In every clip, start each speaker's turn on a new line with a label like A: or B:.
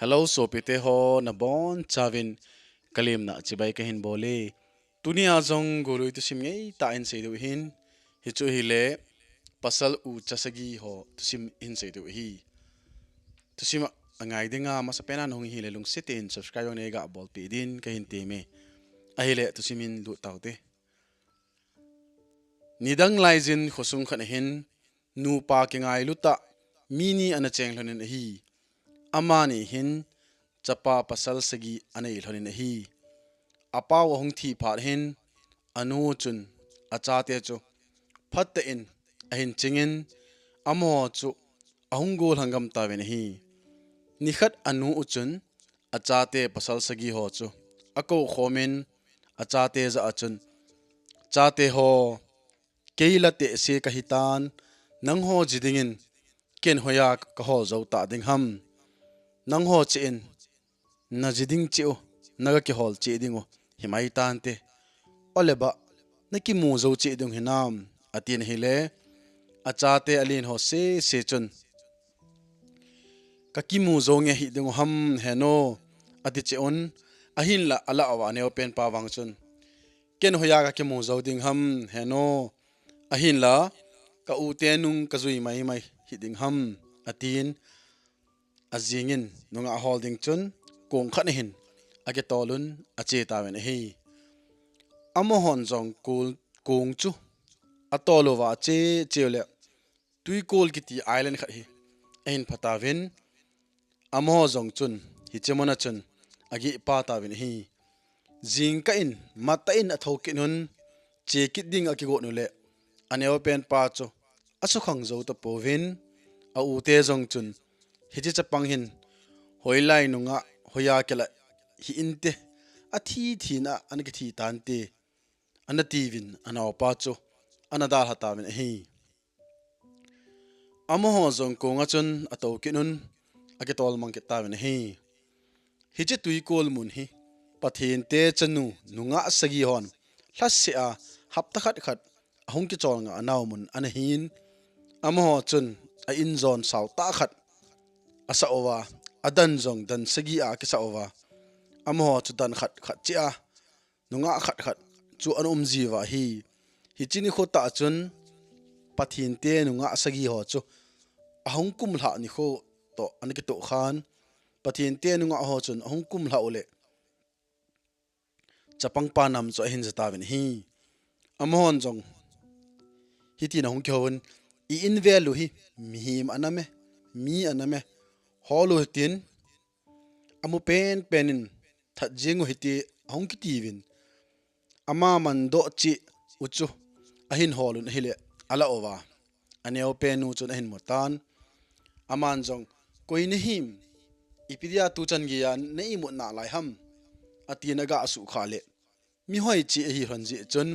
A: Hello so pite ho na bon chavin kalim na chibai ka hin bole tunia jong goloi tu sim ngei ta in sei du hin hi chu hi le pasal u chasagi ho tu sim in sei du hi tu sim angai dinga masapena nong hi le lung sitin subscribe ne ga bol pi din ka hin te me a hi le tu simin lu taute nidang laizin khosung khan hin nu pa ke ngai luta mini ana cheng hlonin hi amani hin chapa pasal sagi anei hlonin hi apa wa hung thi phar hin anu chun achate chu phatta in ahin chingin amo chu ahung gol hangam ta ven hi nikhat anu uchun achate pasal sagi ho chu ako khomen achate za achun chate ho keila te se kahitan nang ho jidingin ken hoya ka hol zo ta ding ham nang ho chin na jiding chiu naga ki hol chi dingo himai tan te oleba naki mu zo chi ding hinam atin hile achate alin ho se chun kaki mu zo nge hi ding ham heno ati che on ahin la ala awa ne open pa wang chun ken hoya ka ki mu zo ding ham heno ahin la ka u te nung ka zui mai hi ding ham atin azingin nunga holding chun kong khan hin age tolun ache ta wen hi amo hon jong kul kong chu atolowa chele tui kol kiti island khat hi ein phatawin amo jong chun hi chemona chun agi pa ta wen hi jing ka in mata in athokin hun che kit ding aki go nule ane open pa chu asu khang zo to povin a u te jong chun hi chi chapang hin hoilai nunga hoya kela hi inte athi na anki thi tante anativin anaw pa chu anadal hata men hi amo ho jong ko nga chun ato kinun ake tol mang ke ta men hi chi tui kol mun hi pathin te chanu nunga sagi hon hlassia hapta khat khat ahung ki chol nga anaw mun anahin amo ho chun a in zone saw ta khat asa owa adan jong dan sagi a ki sa owa amo ho chu dan khat khat chia nunga khat khat chu an jiwa hi chini khota chun pathin te nunga sagi ho chu ahung kum hla ni kho to anki to khan pathin te nunga ho chun ahung kum hla ole chapang pa nam cho hin jata ven hi amon jong hi tin hong khawun I in value hi mihim aname mi aname holu tin amu penin that jingu hiti hong ki tivin ama man do chi uchu ahin holun hile ala owa aneo penu chun ahin motan aman jong koini him ipidia tu chan gi ya nei mu na lai ham atina ga asu khale mi hoi chi hi hanji chun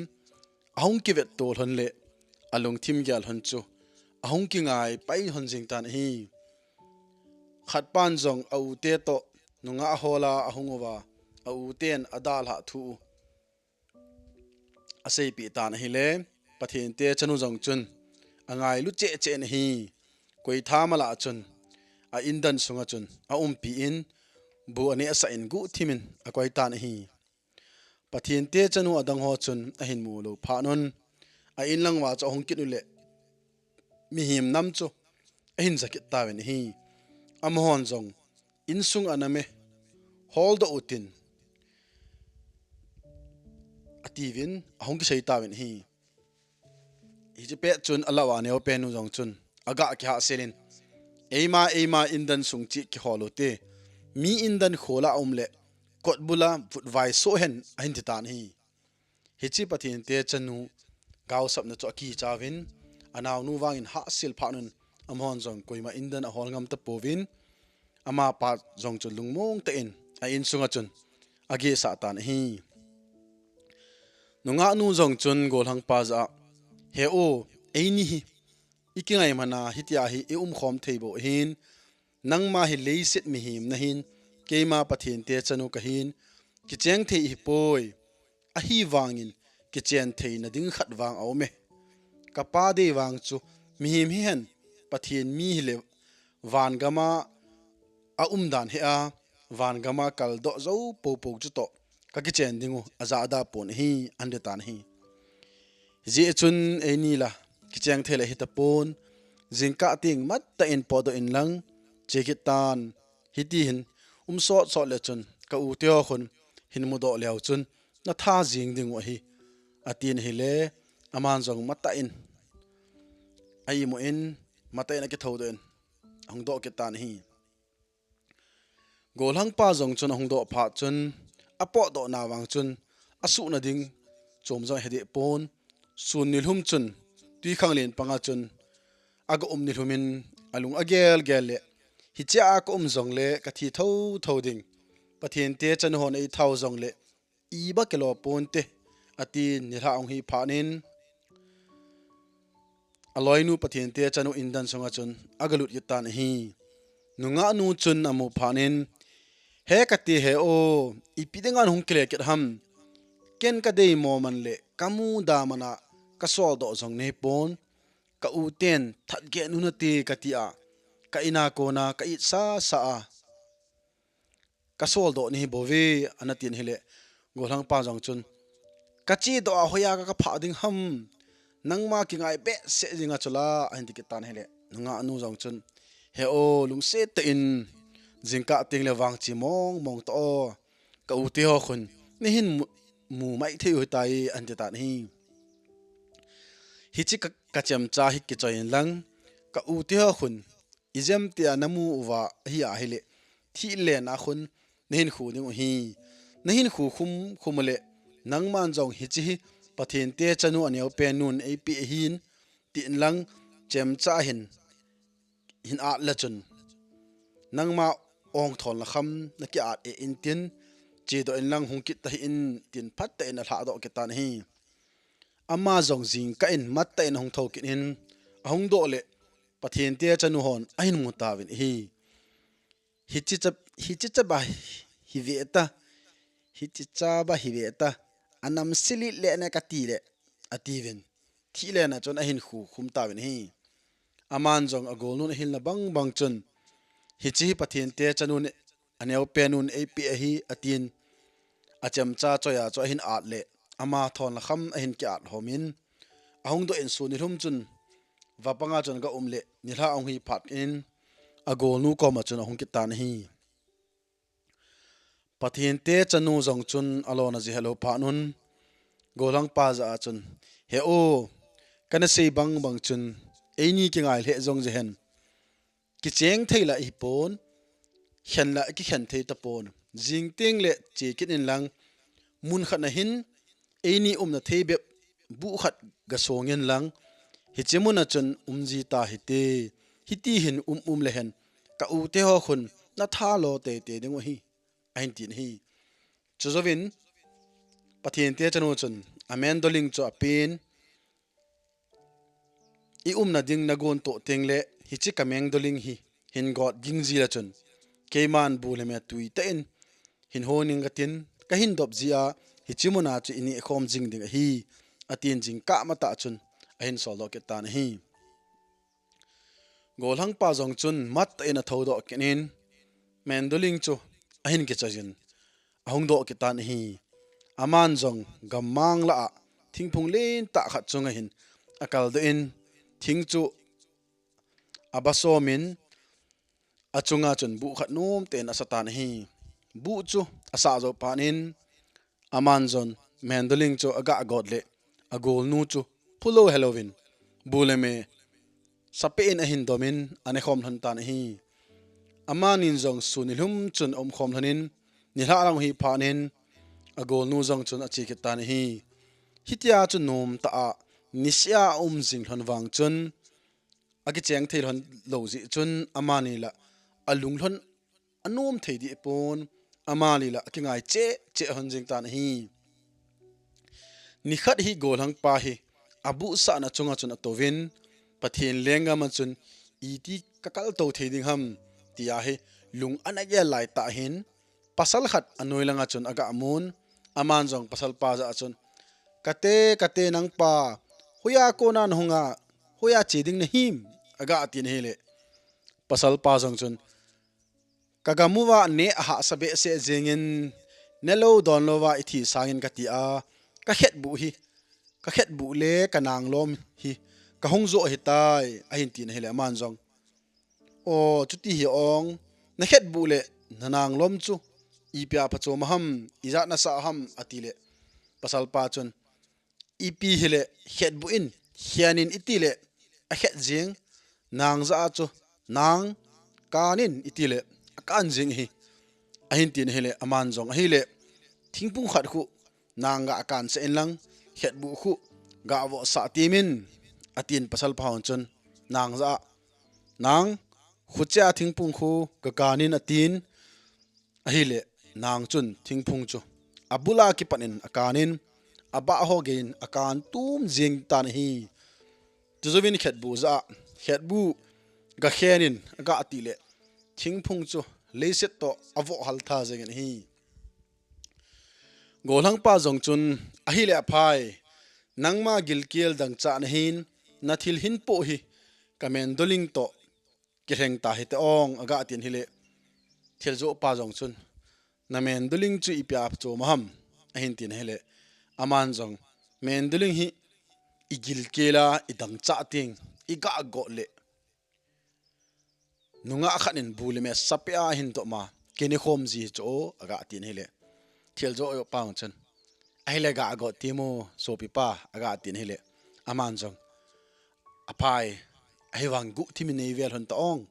A: ahong ki vet tol hon le alung thim gyal hon chu ahong ki ngai pai hon jing tan hi khat pan jong au te to nunga hola ahungowa au ten adal ha thu asei pi tan hi le pathin te chanu jong chun angai lu che na hi koi tha mala chun a indan sunga chun a pi in bu ani asa in gu thimin a koi tan hi pathin te chanu adang ho chun a hin mu lo pha non a in langwa cho hong kit le mi him nam chu a hin zakit ta wen hi am hon jong in sung aname hold the utin ativin ahong ki sei ta wen hi je pe chun alawa ne open nu jong chun aga ki ha selin eima indan sung chi ki holote mi indan khola umle kot bula put vai so hen ahin titan hi hichi pathin te chanu gaw sap na cho ki chawin anaw nu wangin ha sil phanun amhon jong koima indan a hol ngam ta povin ama pa jong chu lungmong ta in a in sunga chun age sa tan hi nunga nu jong chun gol hang pa za he o eini hi ikingai mana hitia hi khom theibo hin nangma hi leiset mi him na hin keima pathin te chanu ka hin ki cheng thei hi poi a hi wangin ki chen thei na ding khat wang aume ka pa de wang chu mi him hi hen pathin mi hi le van gama a dan he a van gama kal do zo po po chu to ka ki chen dingu aza da pon hi ande tan hi ji chun e ni la ki chang thela hi ta pon jingka ting mat ta in podo in lang chekitan hiti hin so le chun ka u teo khun hin mu do leo chun na tha jing ding wa hi atin hi le aman jong mata in ai mo in mata in ki thoden hong do ki tan hi gol hang pa jong chun hong do pha chun apo do na wang chun asu na ding chom zo hede pon sun nil hum chun tui khang len panga chun aga nil humin alung agel gel le hi cha ko zong le ka thi tho ding pathian te chan hon ei thau zong le i ba kelo pon te ati ni ha ong hi phanin aloi nu pathian te chanu indan songa chun agalut yitan hi nunga nu chun amu phanin he ka ti he o ipidengan hung kle ket ham ken ka dei mo man le kamu da mana ka sol do zong nei pon ka u ten that ge nu na ti ka ti a ka ina ko na ka i sa a ka sol do ni bowe anatin hele golang pa jong chun ka chi do a hoya ka pha ding ham nangma ki ngai be se jinga chola andi ki tan hele nga anu jong chun he o lung se te in jingka ting le wang chi mong to ka u te ho khun ni hin mu mai the hu tai andi tan hi hi chi ka chem cha hi ki choin lang ka u te ho khun izem te anamu wa hi a hele thi le na khun nehin khu ding hi nehin khu khumle nangman jong hi chi pathin te chanu aneu pe nun ap hin tin lang chem cha hin a la chun nangma ong thol la kham na ki at e in tin chi do in lang hung kit ta in tin phat te na tha do ke tan hi ama jong jing ka in mat ta in hong tho kin in hong do le pathin te chanu hon ahin mu ta win hi hi chi cha ba hi ba hi veta anam sili le na ka ti le ativen thi le na chon ahin khu khum ta wen hi aman jong agol nun hil na bang chun hi chi pathin te chanun aneu penun ap hi atin acham cha choya cho hin at le ama thon la kham ahin ki at homin ahong do en su ni hum chun wapanga chon ga umle ni la ong hi phat in agol nu ko ma chun ahong ki tan hi pathin te chanu jong chun alona ji hello pha nun golang pa za chun he o kana sei bang chun eini ki ngai le jong je hen ki cheng theila hi pon hian la ki hian thei ta pon jing teng le che kin in lang mun khat na hin eini na thei be bu khat ga songen lang hi chemuna chun ji ta hi te hi ti hin le hen ka u te ho khun na tha lo te ding hi ain tin hi chuzovin pathin te chanu chun amendolin cho apin i na ding na gon to tengle hi chi kameng doling hi hin god gingji la chun keman bule me tui ta in hin honing gatin ka hin dop zia hi chimuna chu ini khom jing ding hi atin jing ka mata chun ahin solo ke tan hi golhang pa jong chun mat ina thodo kenin mendolin chu ahin ke chajin ahong do ke tan hi aman jong gamang la thingphung len ta khat chunga hin akal do in thing chu abasomin achunga chun bu khat nom ten asatan hi bu chu asa zo panin aman jon mandolin chu aga godle agol nu chu phulo halloween buleme sapein ahin domin ane khom than tan hi amanin jong sunilhum chun khom thanin nilha lang hi phanin agol nu jong chun achi ke tan hi hitia chu nom ta a nisya jing thon wang chun agi cheng thei hon loji chun amani la alung hon anom thei di pon amali la ki ngai che hon jing tan hi ni khat hi golang pa hi abu sa na chunga chun atovin pathin lenga ma chun iti kakal to thei ding ham tia hi lung anage lai ta hin pasal khat anoi langa chun aga amun aman jong pasal pa za chun kate nang pa hoya ko nan honga hoya cheding na him aga atin hele pasal pa jong chun kagamuwa ne ha sabe se zengin nelo don lova ithi sangin katia ka het bu hi ka het bu le kanang lom hi ka hongzo hi tai a hin tin hele man jong o chuti hi ong na het bu le nanang lom chu ipya phacho maham iza na sa ham atile pasal pa chun ipi hele het bu in hianin itile a het jing nang za chu nang kanin itile kan jing hi a hin tin hele aman jong hi le thingpung khat khu nang ga kan se en lang het bu khu ga wo sa timin atin pasal phawon chun nang za nang khucha thingpung khu ka kanin atin a hi le nang chun thingpung chu abula ki panin akanin aba ho gain akan tum jing tan hi tuzovin het bu za het bu ga khenin ga atile thingphung chu leiset to avo haltha jengen hi golang pa jong chun a hi le phai nangma gilkiel dang cha na hin na thil hin po hi kamen doling to ki reng ta hi te ong aga tin hi le thil zo pa jong chun na men doling chu ipya chu maham a hin tin hele aman jong men doling hi igil kela idang cha ting iga go le nunga khanin bul me sapya hin to ma keni khom ji cho aga tin hele thil zo yo paung chen ai le ga go timo so pi pa aga tin hele aman jong apai ai wang gu timi nei vel hon ta ong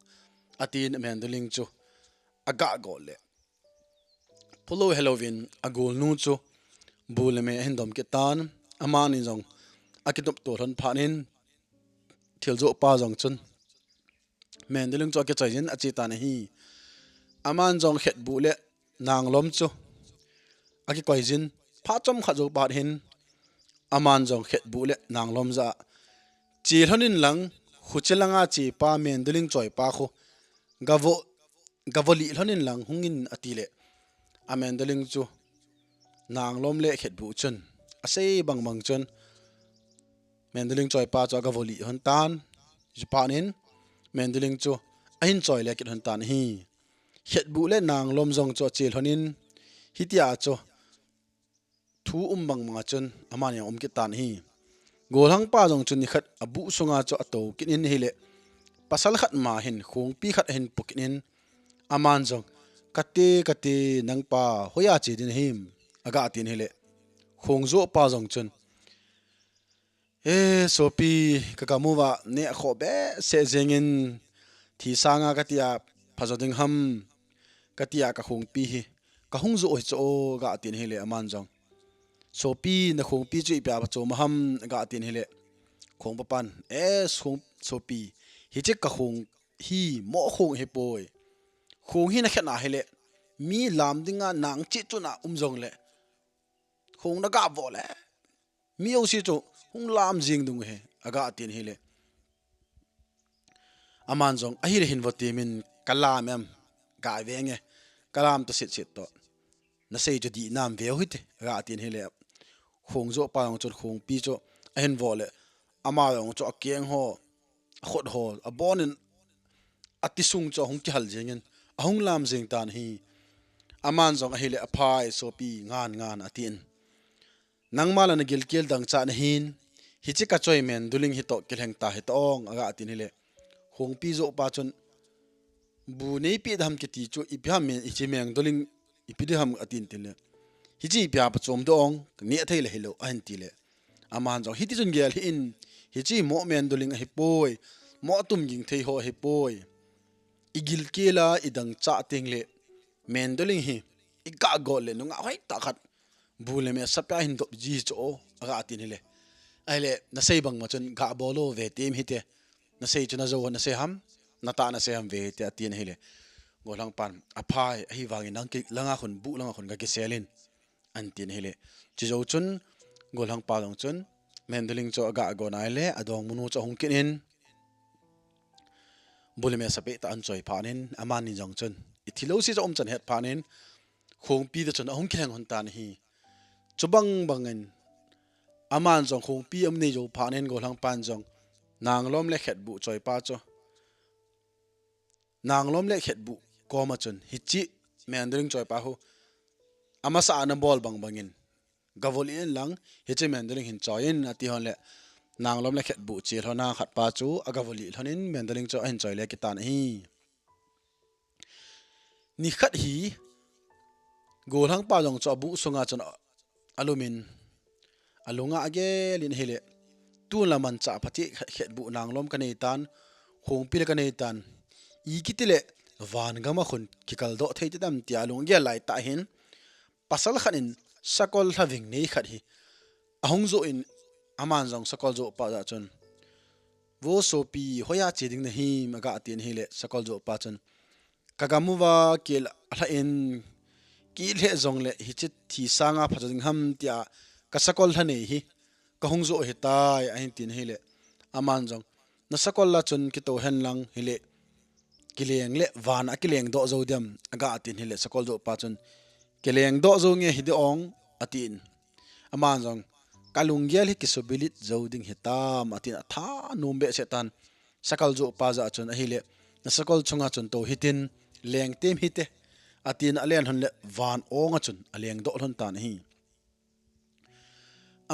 A: atin men doling chu aga go le polo halloween agol nu chu bul me hindom ke tan aman in jong akitop to thon phanin thil zo pa jong chun men doling chu ke chaijin achi ta na hi aman jong het bu le nang lom chu aki koijin pha chom kha zo pa hin aman jong het bu le nang lom za chi honin lang khuchelanga chi pa men doling choi pa kho gavo gavoli honin lang hungin atile amen doling chu nang lom le het bu chun asei bang bang chun men doling choi pa cho gavoli hon tan jipanin men doling chu ahin choi le kit hon tan hi het bu le nang lom jong cho chil honin hitia cho thu bang ma chun aman yang ki tan hi golhang pa jong chun ni khat abu sunga cho ato kinin hi le pasal khat ma hin khung pi khat hin pukinin aman jong kate kate nang pa hoya che din him aga tin hi le khung zo pa jong chun e sopi kakamuwa ne kho be se zengin thi sanga katia phajoding ham katia ka khung pi hi ka hung zo cho ga tin hi le aman jong sopi na khung pi chu ipya cho maham ga tin hi le khong papan e sopi hi che ka khung hi mo khung he poi khung hi na khena hi le mi lam dinga nang chi chu na jong le khung na ga vo le mi o si chu hung lam jing dung he aga tin hi le aman jong a hi re hin vote min kalam em ga venge kalam to sit sit to na sei ju di nam ve huite aga tin hi le khong zo pa ngchon khong pi cho a hen vole ama yong cho keng ho khot ho abonin atisung cho hung ki hal jengen ahung lam jeng tan hi aman jong a hi le aphai so pi ngan ngan atin nangmala na gilkel dang cha na hin hichi ka choi men duling hi to kelheng ta hi tong aga atin hi le hong pi zo pa chon bu nei pi dham ki ti chu ipyam men ichi meng duling ipidham atin tin le hichi pya pa chom dong ni athei le helo an ti le aman jong hiti chun gel in hichi mo men duling hi poi mo tum ging thei ho hi poi igil kela idang cha ting le men duling hi iga go le nunga hoi ta khat bule me sapya hin do ji cho aga atin le aile na sei bang ma chun ga bolo ve tim hi te na sei chuna zo na se ham na ta na se ham ve te atin hele golang pan aphai hi wangin nang ki langa khun bu langa khun ga ki selin an tin hele chi zo chun golang pa long chun mendeling cho aga go nai le adong munu cho hong kin in bule me sape ta an choi phanin aman ni jong chun ithilo si cho chan het phanin khong pi de chun hong kheng hon tan hi chubang bangen aman jong khong pi am nei jo phanin golang pan jong nang lom le khet bu choi pa cho nang lom le khet bu koma chun hichi mandolin choi pa hu ama sa na bol bang bangin gavoli lang hichi mandolin hin choin ati hon le nang lom le khet bu chi hona khat pa chu agavoli honin mandolin cho hin choi le kitan hi ni khat hi gol hang pa jong cho bu sunga chon alumin alunga age lin hele tu la man cha phati khet bu nang lom kanei tan hong pil kanei tan I kitile van gama khun kikal do thei dam tia lung ge lai ta hin pasal khanin sakol having nei khat hi ahong zo in aman jong sakol zo pa da chon wo so pi hoya cheding na hi maga atin hi le sakol zo pa chon kagamuwa kel ala in ki le zong le hi chit thi sanga phajing ham tia ka sakol thane hi ka hong zo he tai a hin tin hi le aman jong na sakol la chon ki to hen lang hi le kileng le van a kileng do zo dem aga atin hi le sakol zo pa chon kileng do zo nge hi de ong atin aman jong kalungyal hi kisobilit zo ding hi tam atin atha nombe setan sakal zo pa za chon a hi le na sakol chunga chon to hitin leng tem hite atin alen hon le van ong a chun aleng do hon tan hi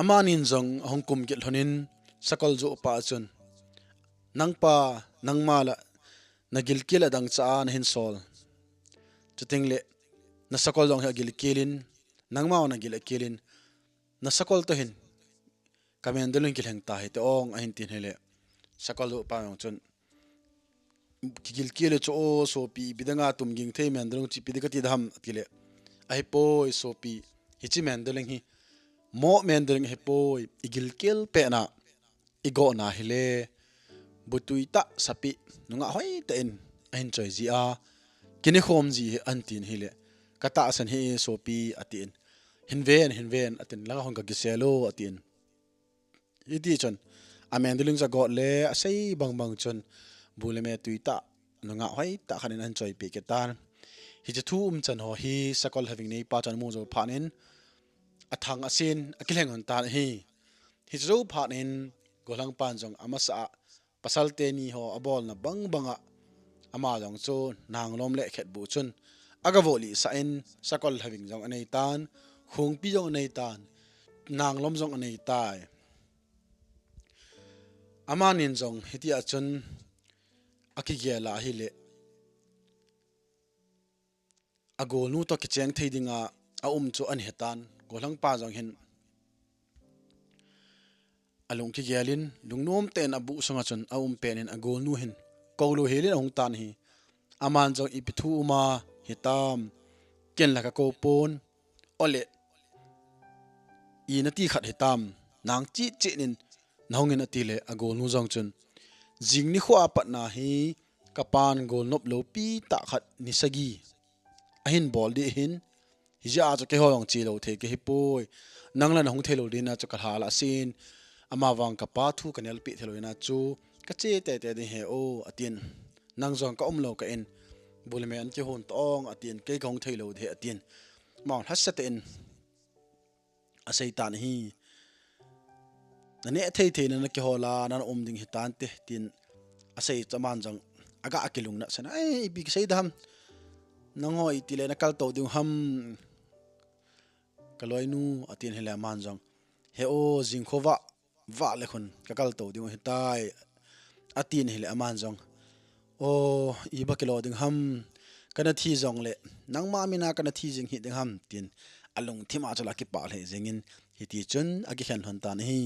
A: amanin jong hongkum gel honin sakol zo pa chun nangpa nangmala nagil kila dang cha na hin sol chuting le na sakol jong gil kilin nangma na gil kilin na sakol to hin kamendolin kil heng ta hi te ong a hin tin hele sakol zo pa yong chun kigil kile cho so pi bidanga tum ging the mendrong chi pidikati dham atile ai poi so pi hichi mendeling hi mo mendeling he poi igil kel pe na igo na hile butuita sapi nunga hoi ta in ahin choi ji a kini khom ji antin hile kata san hi so pi atin hinven atin la hong ka giselo atin iti chon a mendeling za go le asai bang chon buleme tuita nunga hoi ta khanin an choi pi ketan hi che thu chan ho hi sakol having nei pa chan mu zo phanin athang asin akileng on tan hi zo phanin golang pan jong amasa pasal te ni ho abol na banga ama jong chu nang lom le khet bu chun agavoli sa in sakol having jong anei tan khung pi jong anei tan nang lom jong anei tai amanin jong hiti achun akigela hi le agol nu to kicheng theidinga a chu an hetan golang pa jong hin alung ki gelin lungnom ten abu sanga chon a penin agol nu hin kolo helin ong tan hi aman jong ipithu uma hitam ken la ka ko pon ole inati khat hitam nang chi nin nongin atile agol nu jong chun jingni khwa pat na hi kapan gol nop lo pi ta khat ni sagi ahin bol di hin hija cho ke hoyong chi lo the ke hipoi nangla na hong thelo dina cho ka hala sin ama wang ka pa thu kanel pi thelo ina chu ka che te de he o atin nang jong ka lo ka en bulme an ke hon tong atin ke gong thelo the atin maun hasate in asai tan hi nane thei na ke hola na ding hitan te tin asai chaman jang aga akilung na sana ai bi sei dam nang hoi tile na kal to ding ham kaloi nu atin hele man jang he o jing khowa wa le khun ka kal to ding hitai atin hele man jang o i ba kilo ding ham kana thi jong le nang ma mina kana thi jing hi ding ham tin alung thima chola ki pa le jingin hiti chun agi khan hon tan hi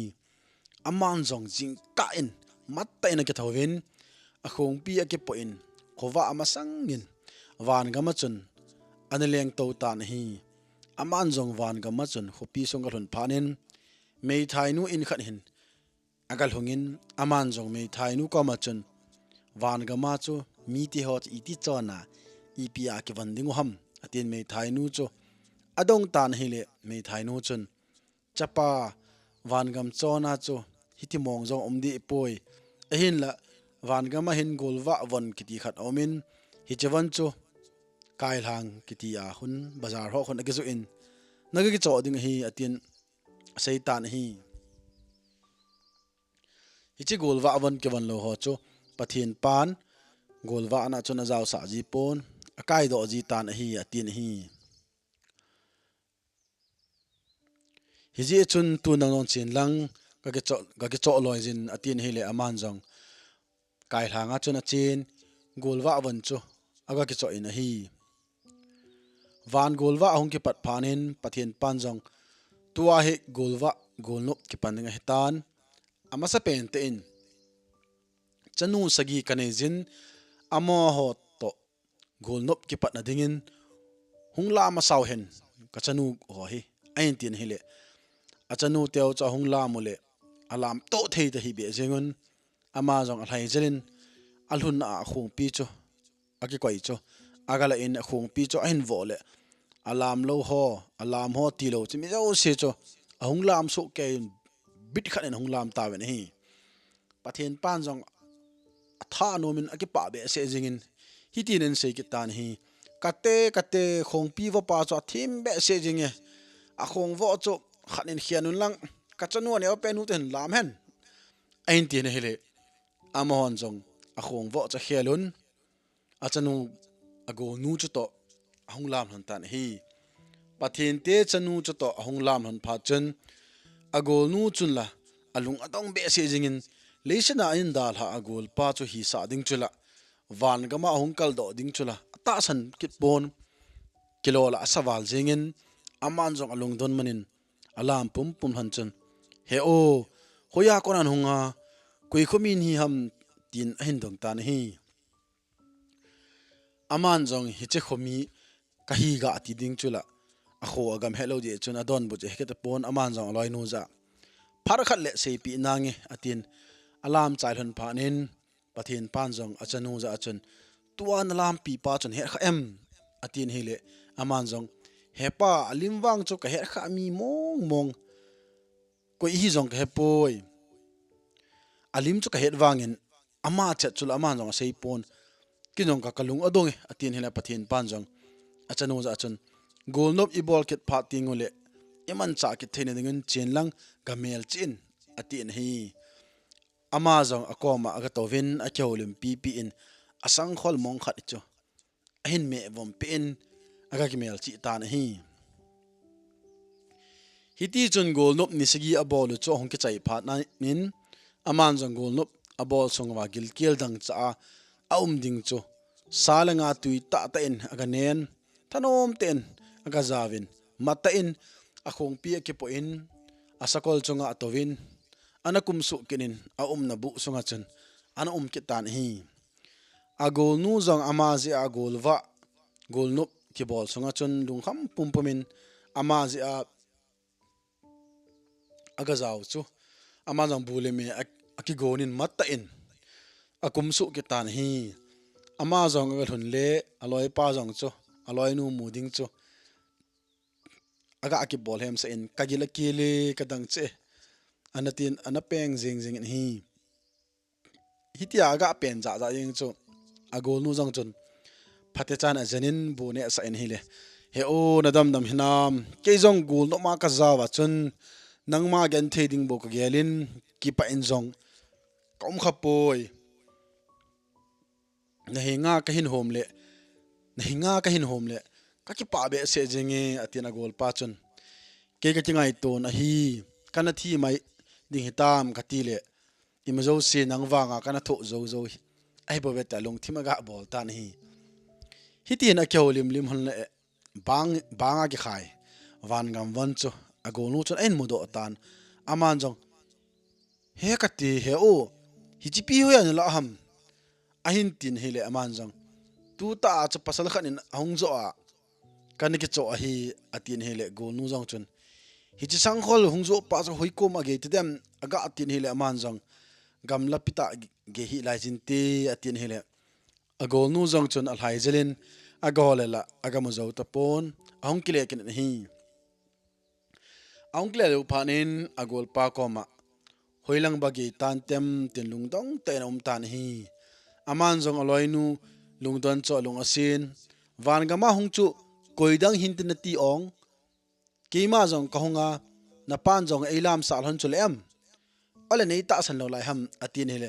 A: aman jong jing ka in matta ina ke thawin a khong pi a ke po in khowa ama sangin van gama chun aneleng to tan hi aman jong van gama chun hopi song galon phanin mei thai nu in khat hin agal hungin aman jong mei thai nu ka ma chun van gama chu mi ti hot iti chona ipia ke vandingu ham atin mei thai nu chu adong tan hi le mei thai nu chun chapa van gam chona chu hiti mong jong omdi poi ahin la van gama hin golwa von kiti khat omin hi chewan chu kai lang kiti a hun bazar ho khon agezu in nagi cho ding hi atin seitan hi hichi golwa von ke van lo ho chu pathin pan golwa na chuna jaw sa ji pon akai do ji tan hi atin hi hiji chun tu nang non chin lang ka ke cho loi jin atin hi le aman jong kai hanga chun a chin golwa wan chu aga ke cho in hi van golwa hong ki pat phanin pathian pan jong tua he golwa golnop ki paninga hetan ama sa pen te in chanu sagi kanejin amo ho to golnop ki pat na dingin hungla ma saw hen ka chanu ho hi ain tin hi le achanu teo cha hungla mule alam to thei ta hi be jengun ama jong alhai jelin alhun a khung pi chu aki koi chu agala in khung pi chu ain vole alam lo ho alam ho ti lo chimi zo se chu ahung lam su ke bit khan en hung lam ta wen hi pathian pan jong atha nomin aki pa be se jingin hitin en se ki tan hi kate khong pi wa pa chu thim be se jinge a khong vo chu khan en khianun lang ka chanu ne open hu ten lam hen ain ti ne hele amon jong a khong vo cha khelun achanu ago nu chu to ahung lam han tan hi pathin te chanu chu to ahung lam han pha chen agol nu chun la alung atong be se jingin leisana in dal ha agol pa chu hi sa ding chula van gama ahung kal do ding chula ta san kit bon kilola asawal jingin aman jong alung don manin alam pum pum han chen he o hoya konan hunga koi khomin hi ham tin hin dong tan hi aman jong hi che khomi kahi ga ti ding chula a kho agam hello je chun adon bu je hekete pon aman jong loi nu za phar khat le sei pi nange atin alam chai hon phanin pathin pan jong achanu za achun tuan alam pi pa chun he kha em atin hele aman jong hepa alim wang chu ka he kha mi mong mong koi hi jong ka he poi alim chu ka het wangin ama chat chul aman jong sei pon kinong ka kalung adong atin hela pathin pan jong achanu za achun golnop ibol ket pha tingole eman cha ki thene dingin chenlang gamel chin atin hi ama jong akoma aga tovin a kyolim pp in asang khol mong khat chu ahin me vom pen aga kimel chi tan hi hiti chun golnop nisagi abol chu hong ki chai phat na nin aman jong golnop abol songwa gil kel dang cha aum ding chu salanga tui ta ta in aga nen thanom ten aga zawin mata in a khong pi ke po in asakol chunga atovin anakum su kinin a na bu sunga chun ana ki tan hi agol nu jong amazi agol wa gol nup ki bol sunga chun lung kham pum pumin amazi a aga zaw chu ama jong bule me aki gonin mata in akum su ki tan hi ama jong ga thun le aloi pa jong chu aloi nu muding chu aga aki bol hem sa in kagila kile kadang che anatin anapeng jing in hi hitia aga pen za jing chu agol nu jong chun phate chan a janin bu ne sa in hi le he o nadam dam hinam ke jong gul no ma ka zawa chun nangma gen theding bo ka gelin ki pa in jong kom khapoi na hinga ka hin hom le na hinga ka hin hom le ka ki pa be se jinge atina gol pa chun ke ka tingai to na hi kana thi mai ding hitam ka ti le imazo se nang wanga kana tho zo zo ai bo beta long thimaga bol tan hi hitin a kyo lim hon le banga ki khai van gam wan chu agol nu chun en mudo tan aman jong he ka ti he o hi chi pi ho ya la ham ahin tin hele aman jong tu ta cha pasal khan in hong zo a kan ki cho hi atin hele gol nu jong chun hi chi sang khol hong zo pa zo hoi ko ma ge ti dem aga atin hele aman jong gam la pita ge hi lai jin te atin hele agol nu jong chun al hai jelin agol la aga mo zo ta pon hong kile ken hi hong kile lu phanin agol pa ko ma hoilang bagi tan tem tin lung dong te nom tan hi aman jong aloi nu lungdon cho lung asin van gama hung chu koidang hintin ti ong keima jong kahunga na pan jong eilam sal hon chul em ole nei ta san lo lai ham atin hele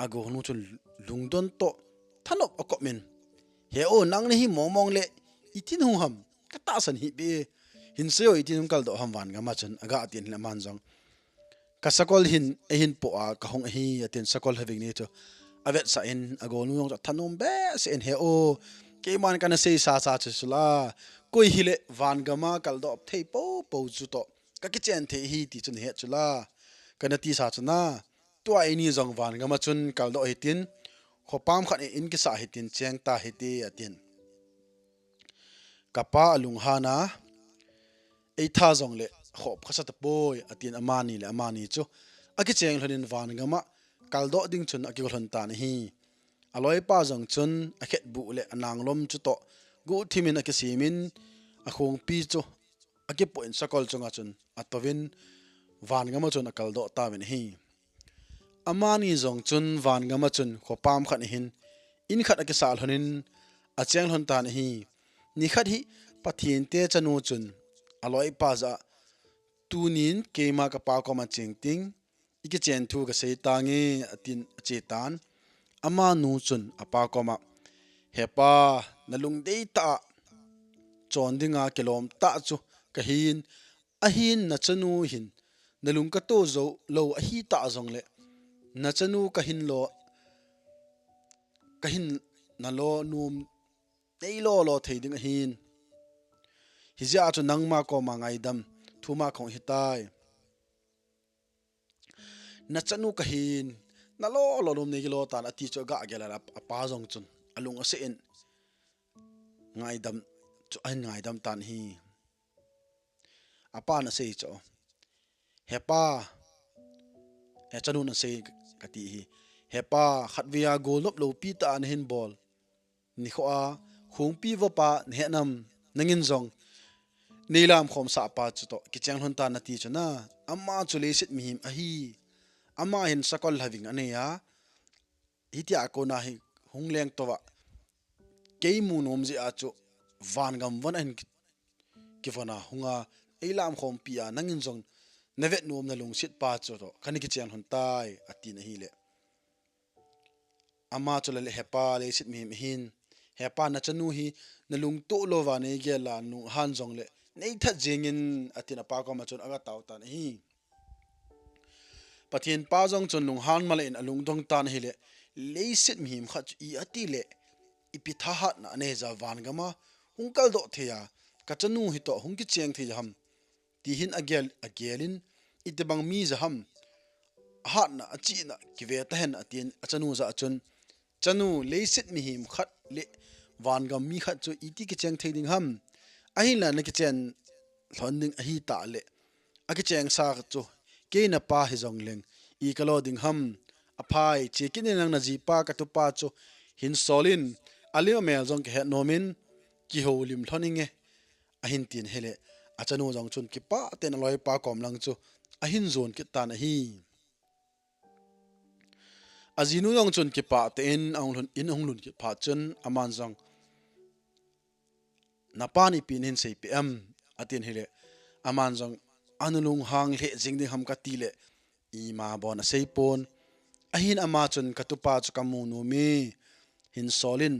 A: ago nu chul lungdon to thanop akop min he o nang ne hi momong le itin hu ham kata san hi be hin seo itin kal do ham wan ga ma chen aga atin le man jong ka sakol hin po a ka hong hi atin sakol having ni to avet sa in agol nu yong thanom be se en he o ke man kana sei sa chula koi hile van gama kal do thei po chu to ka ki chen the hi ti chun he chula kana ti sa chuna to ai ni jong van gama chun kal do hitin khopam khat in ki sa hitin cheng ta hiti atin kapa alung hana ei tha jong le khop khasat boy atin amani chu aki cheng hlonin van gama kal do ding chun aki hlon ta ni hi aloi pa jong chun a khet bu le anang lom chu to gu thimin aki simin a khong pi chu aki point sakol chunga chun atovin van gama chun akal do ta wen hi amani jong chun van gama chun khopam khat hin in khat aki sal honin a cheng hlon ta ni hi ni khat hi pathin te chanu chun aloi pa za tunin keima ka pa ko ma ching ting iki chen thu ka sei tangi atin chetan ama nu chun apa ko ma hepa nalung dei ta chon dinga kelom ta chu ka hin a hin na chanu hin nalung ka to zo lo a hi ta zong le na chanu ka hin na lo num nei lo thei ding hin hizia chu nangma ko ma ngai dam thuma khong hitai na chanu ka hin na lo lum nei lo tan ati chu ga gela apa jong chun alung ase en ngai dam chu an ngai dam tan hi apa na sei cho hepa he chanu na sei kati hi hepa khatwia golop lo pi ta an hin bol ni kho a khung pi wa pa ne nam nangin jong nilam khom sa pa chu to kichang hon ta na ti chuna amma chu le sit mi him a hi ama hin sakol having ane ya hitia ko na hi hungleng to wa keimu nom ji a chu van gam wan an ki fana hunga eilam khom pia nangin jong nevet nom na lung sit pa chu to khani kichang hon tai ati na hi le ama chu le hepa le sit mi hin hepa na chanu hi na lung to lo wa ne ge la nu han jong le nei tha jengin atina pa ko ma chun aga taw tan hi pathin pa jong chun lung han mala in alung dong tan hi le leisit mihim khat I ati le ipi tha hat na ne za van gama hungkal do theya ka chanu hi to hungki cheng the ham ti hin agelin itebang mi za ham hat na achi na kive ta hen atin achanu za chun chanu leisit mihim khat le van gam mi khat chu iti ki cheng theding ham ahin la na ki chen thonding a hi ta le a ki cheng sa chu ke na pa hi jong leng I kalo ding ham aphai che kin nang na ji pa ka tu pa chu hin solin alio mel jong ke nomin ki holim thoninge a hin tin hele achanu jong chun ki pa ten loi pa kom lang chu a hin zon ki ta na hi azinu yong chun ki pa te in honglun ki pha chun aman jong napani pin hin sei pm atin hele aman jong anulung hang le jing ding ham ka ti le I ma bon sei pon ahin ama chun katupa chu kamu nu mi hin solin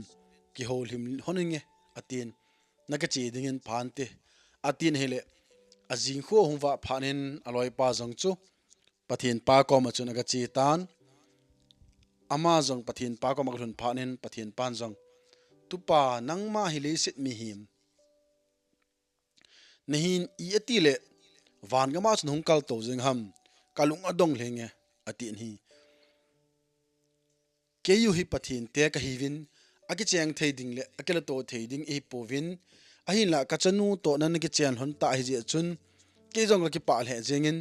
A: ki hol him honinge atin nakachi dingin phante atin hele azing kho hungwa phanin aloi pa jong chu pathin pa ko ma chun aga chi tan ama jong pathin pa ko ma thun phanin pathin pan jong tupa nangma hile sit mi him nehin I ati le van gama chun hungkal to jing ham kalung adong lenge atin hi keyu hi pathin te ka hiwin aki cheng theding le akela to theding e povin ahin la kachanu to nan ki chen hon ta hi je chun ke jong ki pa le jengin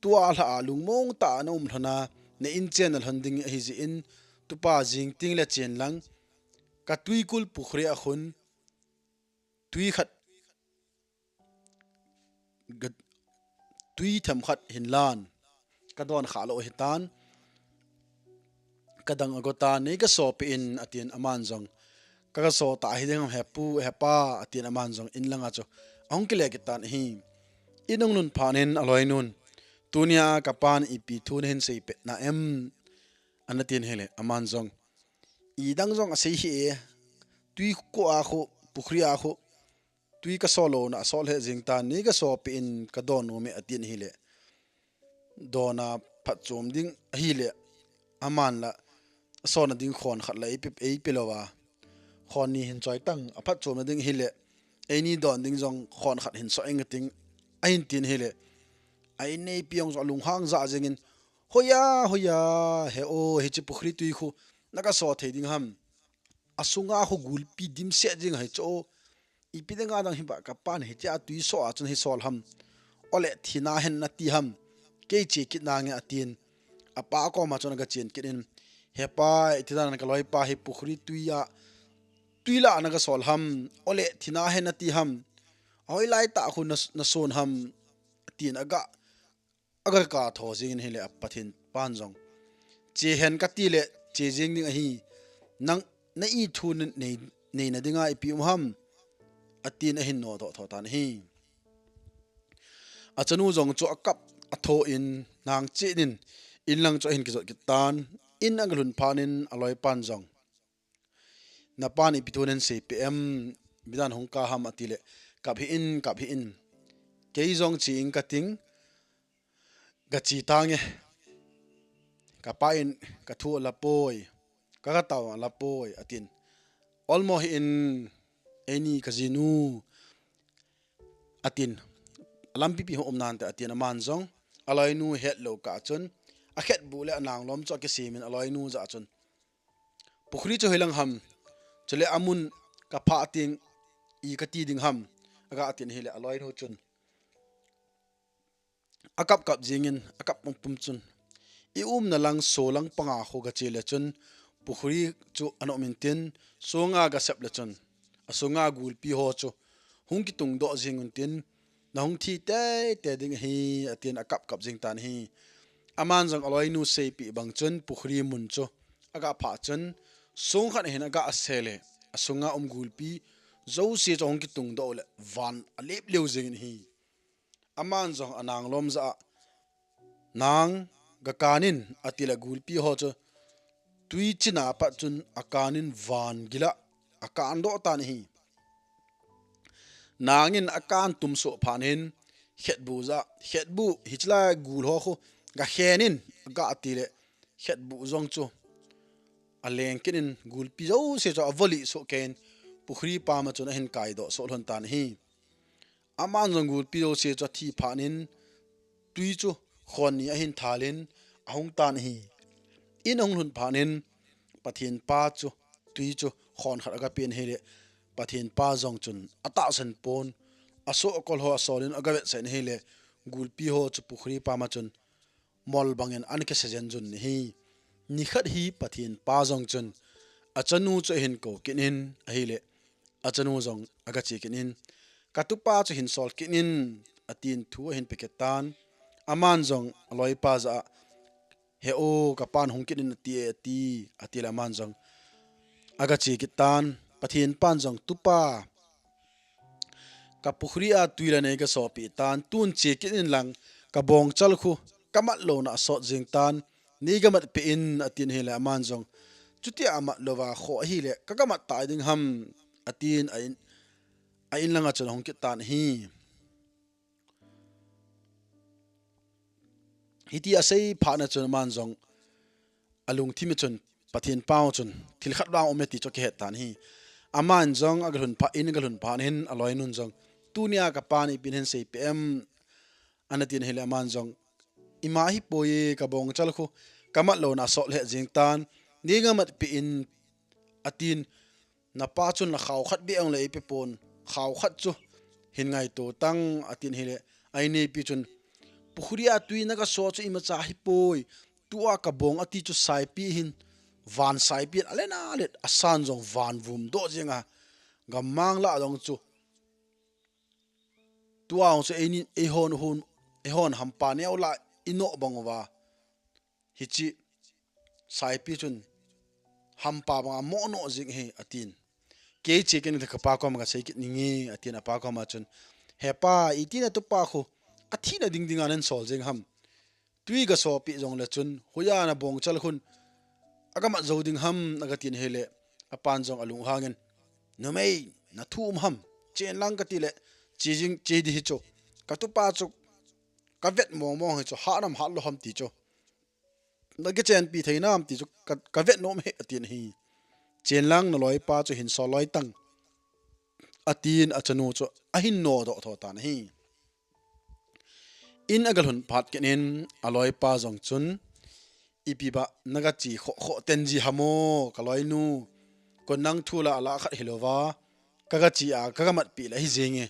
A: tua la alung mong ta na hlona ne in chen al handing hi ji in tupa jing ting le chen lang ka tuikul pukhre a khun tui khat tui tham khat hinlan kadon khalo hitan kadang agota ne ka so pe in atin aman jong ka so ta hi ding hepu hepa atin aman jong in langa cho ong kile kitan hi inong nun phanen aloi nun tunia kapan ipi thun hen sei pe na anatin hele aman jong I dang jong ase hi tui ko a kho pukhri a kho tui ka solo na sol he jing ta ni ka so pi in ka don no me atin hi le dona phat chom ding hi le aman la so na ding khon khat la ei pilowa khon ni hin choi tang a phat chom na ding hi le ei ni don ding jong khon khat hin so eng ting a hin tin hi le ai nei piong zo lung hang za jengin hoya he o he chi pukhri tui khu naka so thei ding ham asunga khu gul pi dim se jing hai cho ipidanga dang hiba ka pan he cha tui so a chun hi sol ham ole thina hen na ti ham ke chi kit na nge atin apa ko ma chon ga chen kinin he pa itidan ka loi pa hi pukhri tuila na ga sol ham ole thina hen na ti ham oi lai ta khu na son ham tin aga ka tho jing hele apathin pan jong che hen ka ti le che jing ding hi nang na I thu nei na dinga ipi ham atin a hin no tho tan hi achanu jong cho akap atho in nang che nin in lang cho hin ki zot ki tan in anglun phanin aloi pan jong na pani pitunen cpm bidan hongka ham atile kap hi in ke jong chi in kating ga chi tange ka pain ka thu la poi ka taw la poi atin almo hi in any kazinu atin lampi pi hom nan ta atin aman jong aloi nu het lo ka chun a khet bu le anang lom cho ke simin aloi nu za chun pukhri cho hilang ham chele amun ka pha ting I ka ti ding ham aga atin hele aloi nu chun akap kap jingin akap pum chun I na lang so lang panga kho ga chele chun pukhri chu anomin tin songa ga sep le chun asonga gul pi ho chu hung ki tung do jingun tin na hung thi te ding hi atin akap kap jing tan hi aman jang aloi nu sei pi bang chun pukhri mun chu aga pha chun song khan hen aga asele asonga gul pi zo se chong ki tung do le van alep leu jing hi aman jong anang lom za nang ga kanin atila gul pi ho chu tui china pa chun akanin van gila akan do tan hi nangin akan tum so phanin het bu hichla gul ho kho ga henin ga atile het bu zong chu aleng kinin gul pi zo se cho avoli so ken pukhri pa ma chuna hin kai do so lon tan hi aman jong gul pi zo se cho thi phanin tui chu khon ni a hin thalin ahung tan hi in ong hun phanin pathin pa chu tui chu khon khat aga pen hele pathin pa jong chun ata san pon aso kol ho asolin aga vet sen hele gul pi ho chu pukhri pa ma chun mol bangin an ke sejen jun hi ni khat hi pathin pa jong chun achanu chu hin ko kinin hele achanu jong aga chi kinin katupa chu hin sol kinin atin thu hin peketan aman jong aloi pa za he o kapan hongkin ti atila man jong aga chi kitan pathin pan jong tupa ka pukhri a tuila nei ka sopi tan tun chi kin lang ka bong chal khu kamat lo na so jing tan ni gamat pe in atin hele man jong chuti ama lova kho hi le ka kamat ta ding ham atin ain langa chon hong kitan hi hiti asei phana chon man jong alung thimi chun pathin pau chun thil khat wa ometi cho ke tan hi aman jong aglun pha in galun phan hin aloi nun jong tunia ka pani pin hen sei pm anatin hele aman jong ima hi poye ka bong chal khu kamat lo na so le jing tan ninga mat pi in atin na pa chun na khaw khat bi ang le pe pon khaw khat chu hin ngai to tang atin hele ai nei pi chun pukhria tui na ka so chu ima cha hi poi tua ka bong ati chu sai pi hin van sai pi alena let asan jong van vum do jenga gamang la dong chu tua chu e hon hampa ne la ino bangwa hichi sai pi chun hampa bang mo no jing he atin ke chicken the kapa ko ma sei ki ningi atin apa ko ma chun hepa itina tu pa khu athina ding ding anen sol jeng ham tui ga so pi jong le chun huya na bong chal khun agama zoding ham agatin hele apan jong alung hangen no mai na thum ham chen lang ka ti le chi jing che di hi cho ka tu pa chu ka vet mong mong hi cho ha nam ha lo ham ti cho na ke chen pi thei nam ti chu ka vet nom he atin hi chen lang na loi pa chu hin so loi tang atin achanu chu a hin no do tho tan hi in agal hun phat kenin aloi pa jong chun ipiba naga chi kho kho ten ji hamo kaloi nu kon nang thula ala khat hilowa kaga chi a kaga mat pi la hi jenge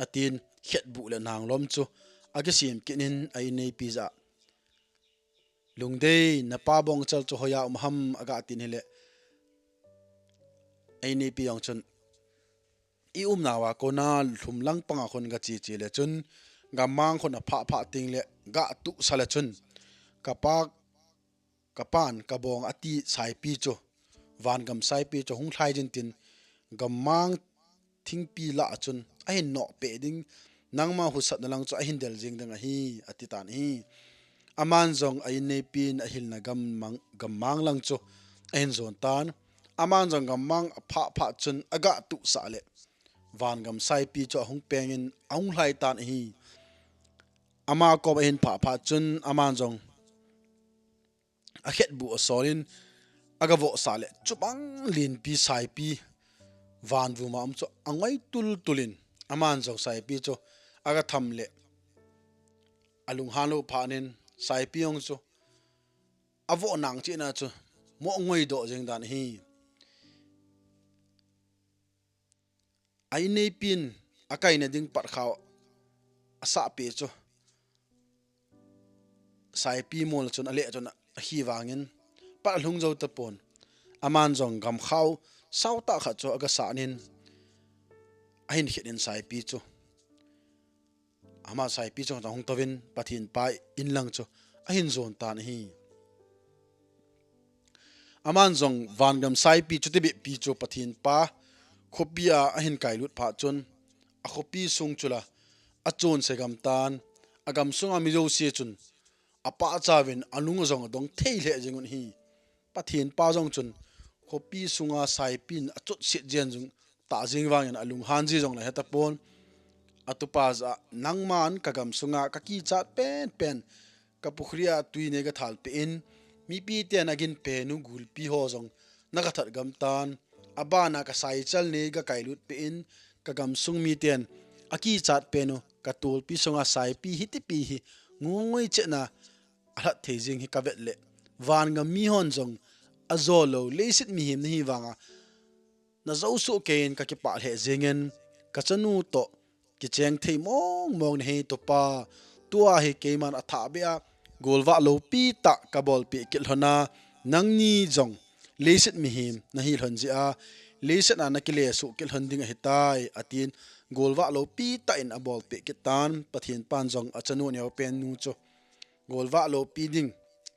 A: atin het bu le nang lom chu age sim kenin ai nei pizza lungdei na pa bong chal chu hoya ham aga tin hele ai nei pi yong chun i nawa ko na hlum lang panga khon ga chi chi le chun ga mang khon a pha pha ting le ga tu sala chun kapak kapan kabong ati sai pi chu van gam sai pi chu hung thlai jin tin gam mang thing pi la chun a hin no pe ding nangma hu sat na lang chu a hin del jing dang a hi ati tan hi aman zong ai nei pin a hil na gam mang lang chu a hin zon tan aman zong gam mang a pha pha chun aga tu sa le van gam sai pi chu hung pengin aung hlai tan hi ama ko ba hin pha pha chun aman zong a het bu a solin aga vo sa le chupang lin pi sai pi van vu ma am chu angai tul tulin aman zong sai pi chu aga tham le alung halo phanin sai pi ong chu avo nang chi na chu mo ngoi do jeng dan hi ai nei pin akai na ding pat khaw asa pe chu sai pi mol chun ale chun hi wangin pa lung zo ta pon aman zong gam khaw sau ta kha chu aga sa nin ahin hit in sai pi chu ama sai pi chu hong tovin pathin pai in lang chu ahin zon tan hi aman zong van gam sai pi chu te bi pi chu pathin pa khopia ahin kai lut pha chun a khopi sung chula a chon se gam tan agam sunga mi zo se chun apa chawin alung zong dong thei le jingun hi pathin pa jong chun khopi sunga sai pin a chut se jen jung ta jing wangin alung han ji jong la heta pon atupa za nangman kagam sunga kaki chat pen pen kapukhria tuine ga thal pe in mi pi ten agin pe nu gul pi ho jong naga that gam tan abana ka sai chal ne ga kailut pe in kagam sung mi ten aki chat pe nu ka tul pi sunga sai pi hiti pi hi ngoi chena ala thejing hi kavet le van ga mi hon jong azolo leisit mi him ni wanga na zo su ken ka ki pa he zengen ka chanu to ki cheng thei mong mong he to pa tua he ke man atha bia golwa lo pi ta ka bol pi kil hona nang ni jong leisit mi him na hi hon ji a leisit na kile su kil hon ding hitai atin golwa lo pi ta in a bol pi kitan pathin pan jong achanu ne pen nu cho golwa lo pi ding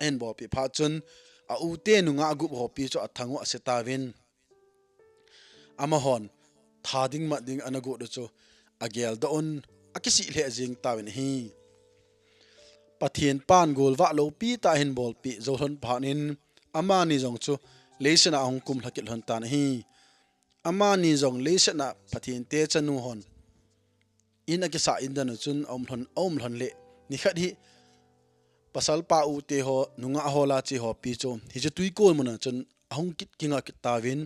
A: en bol pi pha chun a u te nu nga gup ho pi cho athangu asetawin amahon thading ma ding anago do cho agel da on akisi le jing tawin hi pathin pan golwa lo pi ta hin bol pi zo hon phanin ama ni jong chu leisana ong kum thakil hon tan hi ama ni jong leisana pathin te chanu hon in akisa indan chun om hon le ni khat hi pasal pa u te ho nunga hola chi ho pi cho hi chu tui ko mona chun ahung kit kinga kit tawin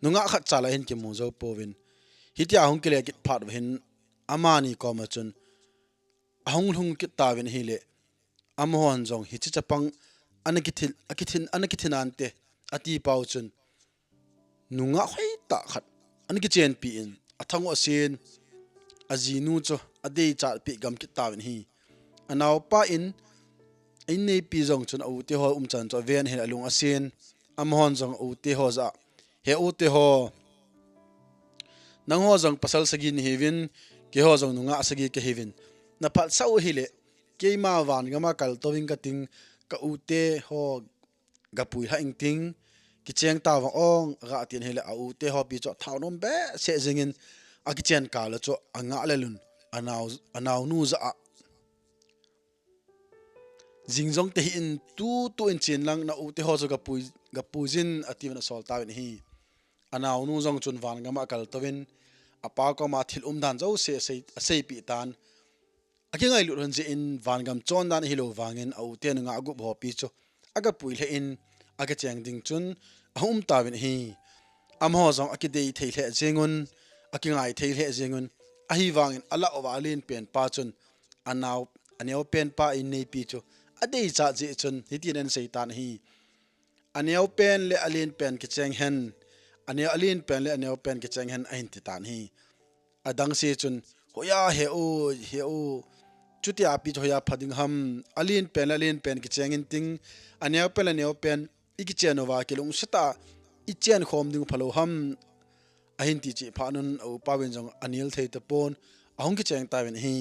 A: nunga khat chala hin ki mu zo powin hitia ahung kile kit phat hin amani ko ma chun ahung lung kit tawin hi le amhon jong hi chi chapang anakithin ante ati pau chun nunga khoi ta khat anki chen pi in athango asin azinu cho ade cha pi gam kit tawin hi anaw pa in nei pi jong chun au te ho chan cho ven he alung asin amhon jong au te ho za he u te ho nang ho jong pasal sagi ni hevin ke ho jong nunga sagi ke hevin na phat sau hi le ke ma wan gama kal towing ka ting ka u te ho gapui ha ing ting ki cheng ta wa ong ga tin hele au te ho pi cho thaunom be se jingin a ki chen ka la cho anga lelun anaw nu za jingjong te in tu in chin lang na u te ho cho gapui jin ati na sol ta hi anaw nu zong chun van gama kal towin apa ko ma thil dan zo se pi tan akingai lu ron je in van gam chon dan hilo wangin au ten nga gu bo pi chu aga pui le in aga chang ding chun ahum tawin hi am ho zong akidei thei le jengun akingai thei le jengun ahi wangin ala owalin pen pa chun anaw aneo pen pa in nei pi chu adei cha je chun hitin en seitan hi aneo pen le alin pen ki cheng hen aneo alin pen le aneo pen ki cheng hen ahin ti tan hi adang se chun hoya he o chutia pi hoya phading ham alin pen ki cheng in ting aneo pen iki chenova ki lung seta i chen khom ding phalo ham ahin ti chi phanun o pawin jong anil thei te pon ahong ki cheng tawen hi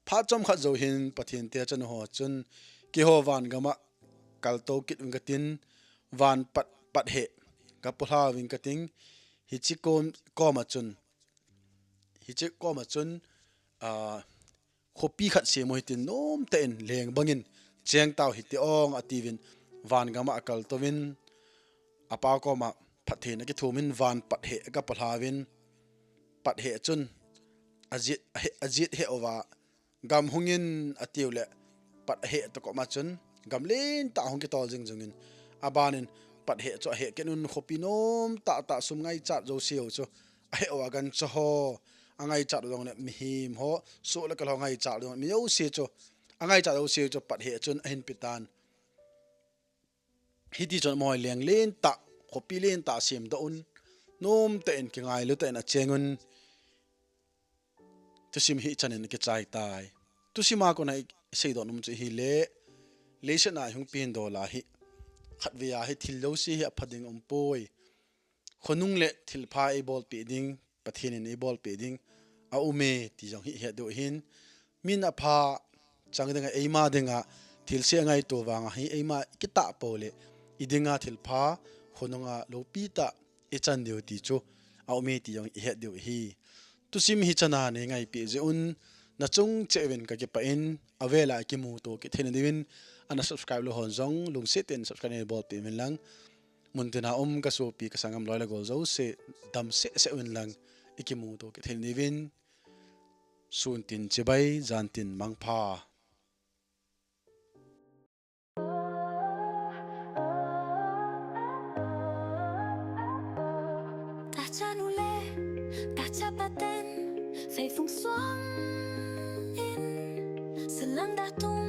A: pha chom kha zo hin pathin te chan ho chun ki ho van gama kal to kit ngatin van pat he ka pula wing kating hi chi ko ma chun a khopi khat se moi tin nom te en leng bangin cheng taw hi ti ong ativin van gama akal to win apa ko ma phathin ki thumin van pat he ka pulawin pat he chun ajit he owa gam hungin atiule pat he to ko ma chun gam len ta hong ki tol jing jungin abanin pat he cho he kenun khopinom ta sum ngai chat zo siu cho he owa gan cho ho angai chat dong ne mihim ho so la ka ngai chat dong mi yo se cho angai chat zo siu cho pat he chun hin pitan hiti chon moi leng len ta khopi len ta sim da un nom te en ki ngai lu te na chengun tusim hi chanin ki chai tai tusima ko nai sei do num chu hi le se na hung pin do la hi khatwia hi thil lo si hi aphading poi khonung le thil pha e bol pe ding pathin in e bol pe ding a ume ti jong hi he do hin min a pha changdenga eima denga thil se ngai to wanga hi eima kita pole idinga thil pha khonunga lopi ta e chan deu ti chu a ume ti jong he deu hi tusim hi chana ne ngai pe je un na chung chewen ka ke pa in avela ki mu to ki thene diwin ana subscribe lo hon zong lung se ten subscribe ne bol pe min lang muntina ka so pi ka sangam loila gol zo se dam se un lang ikimu to ki thene diwin sun tin chibai jan tin mangpha
B: ta cha nu le ta cha pa ten phải phung xoang in sự lăng đã tung